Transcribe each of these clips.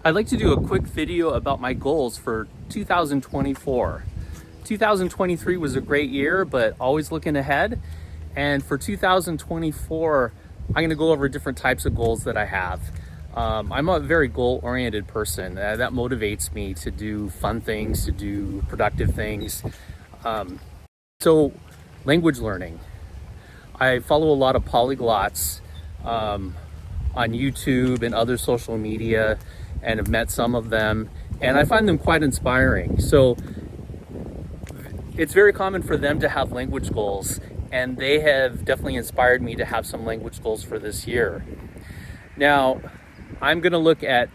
I'd like to do a quick video about my goals for 2024. 2023 was a great year, but always looking ahead. And for 2024, I'm going to go over different types of goals that I have. I'm a very goal-oriented person. That motivates me to do fun things, to do productive things. So language learning. I follow a lot of polyglots on YouTube and other social media, and have met some of them, and I find them quite inspiring. So it's very common for them to have language goals, and they have definitely inspired me to have some language goals for this year. Now, I'm going to look at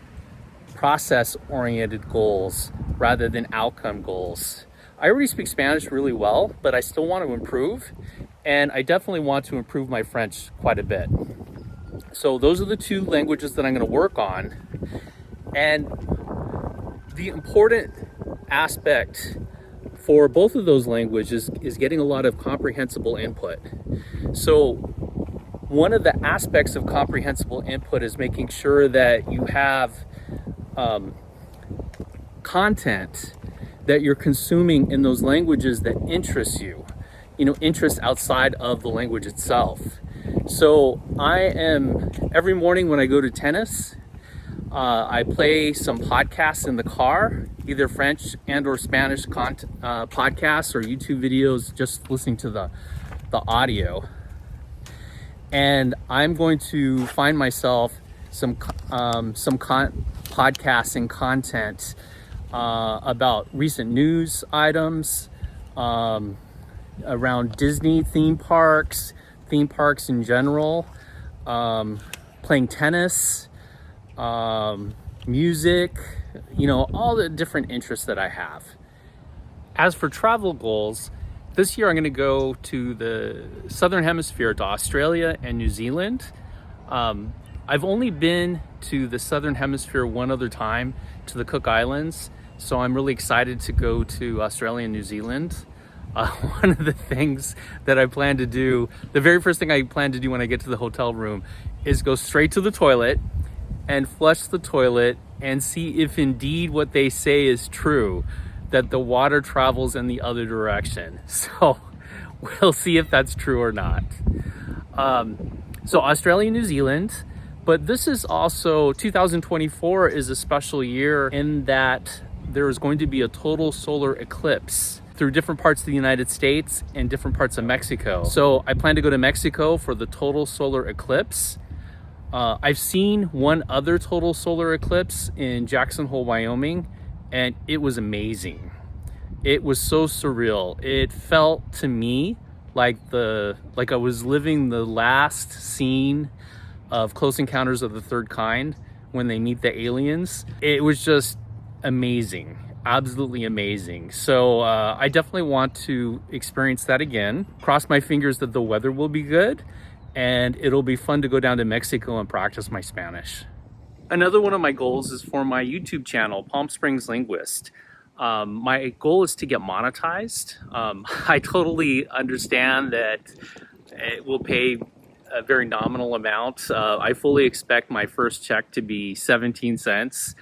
process-oriented goals rather than outcome goals. I already speak Spanish really well, but I still want to improve, and I definitely want to improve my French quite a bit. So those are the two languages that I'm going to work on. And the important aspect for both of those languages is getting a lot of comprehensible input. So one of the aspects of comprehensible input is making sure that you have content that you're consuming in those languages that interests you, interests outside of the language itself. So every morning when I go to tennis, I play some podcasts in the car, either French and or Spanish podcasts or YouTube videos, just listening to the audio. And I'm going to find myself some podcasting content about recent news items, around Disney theme parks in general, playing tennis, music, all the different interests that I have. As for travel goals, this year I'm going to go to the Southern Hemisphere, to Australia and New Zealand. I've only been to the Southern Hemisphere one other time, to the Cook Islands, so I'm really excited to go to Australia and New Zealand. One of the things that I plan to do, the very first thing I plan to do when I get to the hotel room, is go straight to the toilet and flush the toilet and see if indeed what they say is true, that the water travels in the other direction. So we'll see if that's true or not. So Australia, New Zealand, but this is also, 2024 is a special year in that there is going to be a total solar eclipse through different parts of the United States and different parts of Mexico. So I plan to go to Mexico for the total solar eclipse. I've seen one other total solar eclipse in Jackson Hole, Wyoming, and it was amazing. It was so surreal. It felt to me like I was living the last scene of Close Encounters of the Third Kind when they meet the aliens. It was just amazing, absolutely amazing. So I definitely want to experience that again. Cross my fingers that the weather will be good, and it'll be fun to go down to Mexico and practice my Spanish. Another one of my goals is for my YouTube channel, Palm Springs Linguist. My goal is to get monetized. I totally understand that it will pay a very nominal amount. I fully expect my first check to be 17 cents,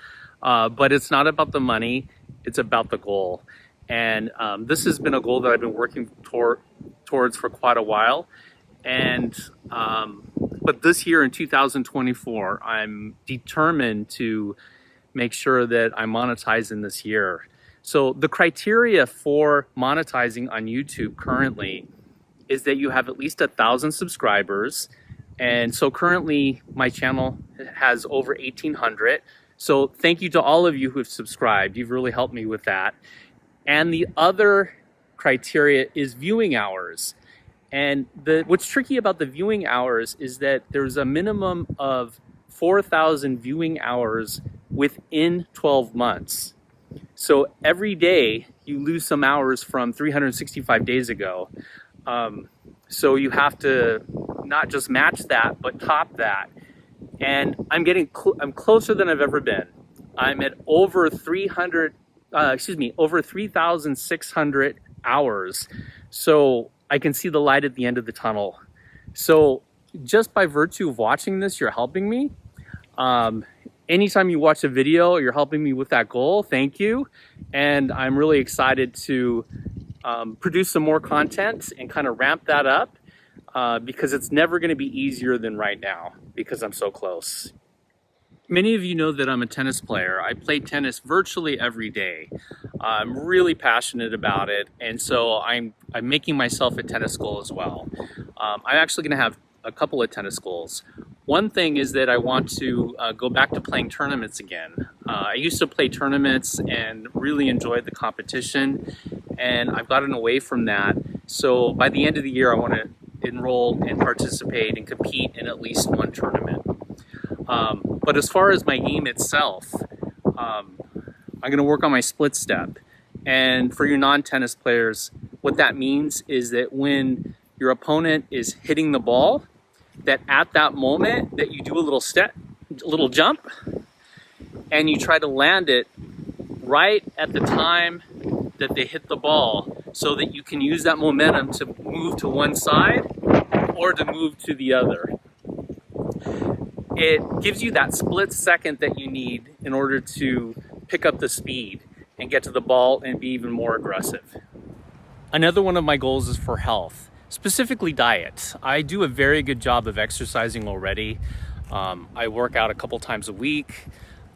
but it's not about the money, it's about the goal. And this has been a goal that I've been working towards for quite a while. But this year in 2024, I'm determined to make sure that I monetize in this year. So the criteria for monetizing on YouTube currently is that you have at least 1,000 subscribers. And so currently my channel has over 1,800. So thank you to all of you who have subscribed. You've really helped me with that. And the other criteria is viewing hours. And what's tricky about the viewing hours is that there's a minimum of 4,000 viewing hours within 12 months. So every day you lose some hours from 365 days ago. So you have to not just match that, but top that. And I'm closer than I've ever been. I'm at over 3,600 hours. So I can see the light at the end of the tunnel. So just by virtue of watching this, you're helping me. anytime you watch a video, you're helping me with that goal. Thank you. And I'm really excited to produce some more content and kind of ramp that up because it's never going to be easier than right now because I'm so close. Many of you know that I'm a tennis player. I play tennis virtually every day. I'm really passionate about it, and so I'm making myself a tennis goal as well. I'm actually going to have a couple of tennis goals. One thing is that I want to go back to playing tournaments again. I used to play tournaments and really enjoyed the competition, and I've gotten away from that. So by the end of the year, I want to enroll and participate and compete in at least one tournament. But as far as my game itself, I'm going to work on my split step. And for your non-tennis players, what that means is that when your opponent is hitting the ball, that at that moment that you do a little step, a little jump, and you try to land it right at the time that they hit the ball so that you can use that momentum to move to one side or to move to the other. It gives you that split second that you need in order to pick up the speed and get to the ball and be even more aggressive. Another one of my goals is for health, specifically diet. I do a very good job of exercising already. I work out a couple times a week.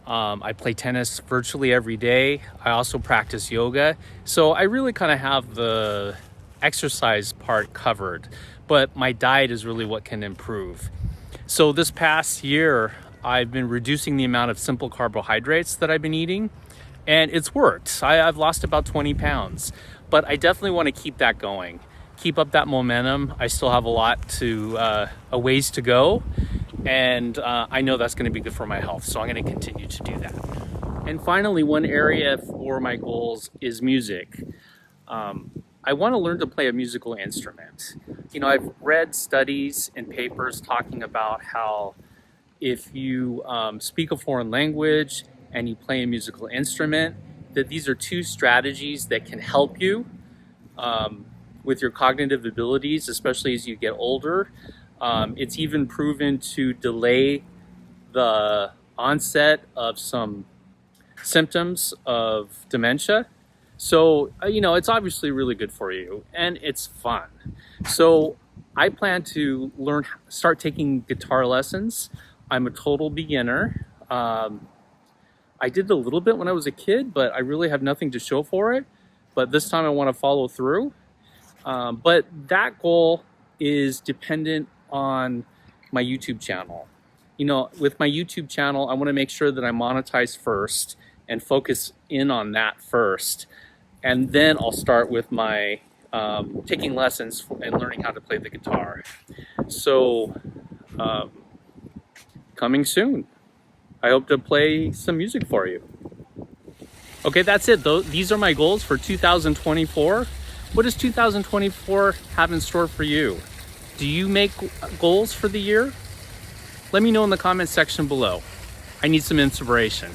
I play tennis virtually every day. I also practice yoga. So I really kind of have the exercise part covered, but my diet is really what can improve. So this past year, I've been reducing the amount of simple carbohydrates that I've been eating, and it's worked. I've lost about 20 pounds, but I definitely want to keep that going, keep up that momentum. I still have a ways to go, and I know that's going to be good for my health, so I'm going to continue to do that. And finally, one area for my goals is music. I want to learn to play a musical instrument. You know, I've read studies and papers talking about how if you speak a foreign language and you play a musical instrument, that these are two strategies that can help you with your cognitive abilities, especially as you get older. It's even proven to delay the onset of some symptoms of dementia. So, you know, it's obviously really good for you and it's fun. So I plan to start taking guitar lessons. I'm a total beginner. I did a little bit when I was a kid, but I really have nothing to show for it. But this time I want to follow through. But that goal is dependent on my YouTube channel. You know, with my YouTube channel, I want to make sure that I monetize first and focus in on that first. And then I'll start with my taking lessons and learning how to play the guitar. So, coming soon. I hope to play some music for you. Okay, that's it. These are my goals for 2024. What does 2024 have in store for you? Do you make goals for the year? Let me know in the comments section below. I need some inspiration.